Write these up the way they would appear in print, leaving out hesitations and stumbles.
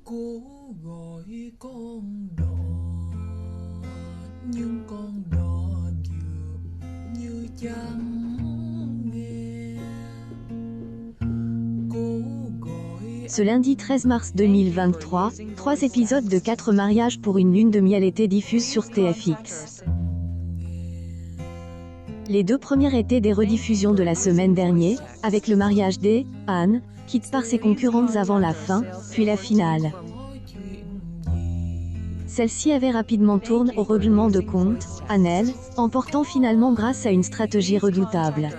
Cố gọi con đò nhưng con đò dường như chẳng nghe. Cố gọi Ce lundi 13 mars 2023, 3 épisodes de 4 mariages pour une lune de miel étaient diffusés sur TFX. Les deux premières étaient des rediffusions de la semaine dernière, avec le mariage d'Anne, quitte par ses concurrentes avant la fin, puis la finale. Celle-ci avait rapidement tourné au règlement de compte, Annelle, emportant finalement grâce à une stratégie redoutable.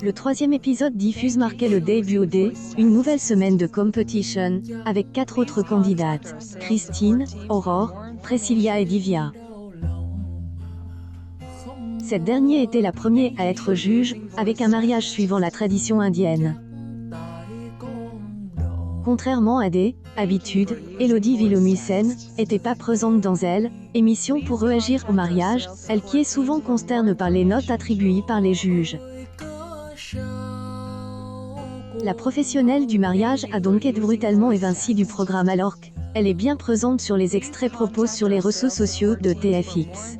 Le troisième épisode diffuse marquait le début une nouvelle semaine de competition, avec 4 autres candidates, Christine, Aurore, Priscilla et Divya. Cette dernière était la première à être juge, avec un mariage suivant la tradition indienne. Contrairement à des habitudes, Elodie Villomycène n'était pas présente dans elle, émission pour réagir au mariage, elle qui est souvent consternée par les notes attribuées par les juges. La professionnelle du mariage a donc été brutalement évincée du programme alors qu'elle est bien présente sur les extraits proposés sur les réseaux sociaux de TFX.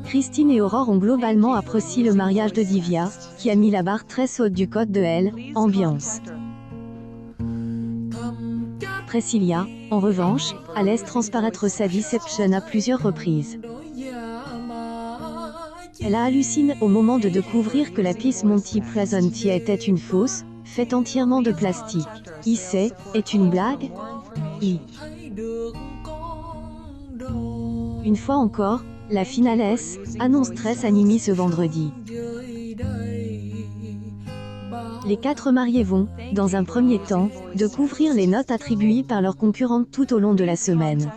Christine et Aurore ont globalement apprécié le mariage de Divya, qui a mis la barre très haute du code de ambiance. Priscilla, en revanche, a laissé transparaître sa déception à plusieurs reprises. Elle a halluciné au moment de découvrir que la pièce Monty Presenti était une fausse, faite entièrement de plastique. Est une blague? Une fois encore, la finale annonce très animée ce vendredi. Les 4 mariés vont, dans un premier temps, découvrir les notes attribuées par leurs concurrentes tout au long de la semaine.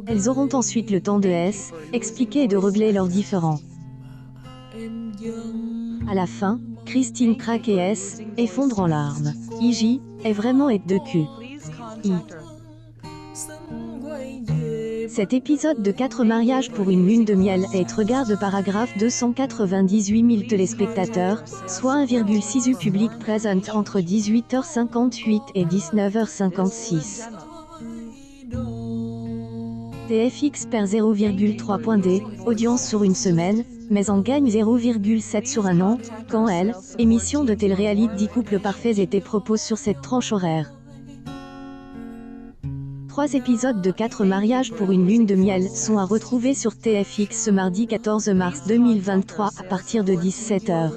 Elles auront ensuite le temps de expliquer et de régler leurs différends. À la fin, Christine craque et effondre en larmes. Iji est vraiment de cul. Cet épisode de 4 mariages pour une lune de miel est regardé paragraphe 298 000 téléspectateurs, soit 1,6 U public présent entre 18h58 et 19h56. TFX perd 0,3 points d'audience sur une semaine, mais en gagne 0,7 sur un an, quand émission de télé-réalité 10 couples parfaits était proposée sur cette tranche horaire. 3 épisodes de 4 mariages pour une lune de miel sont à retrouver sur TFX ce mardi 14 mars 2023 à partir de 17h.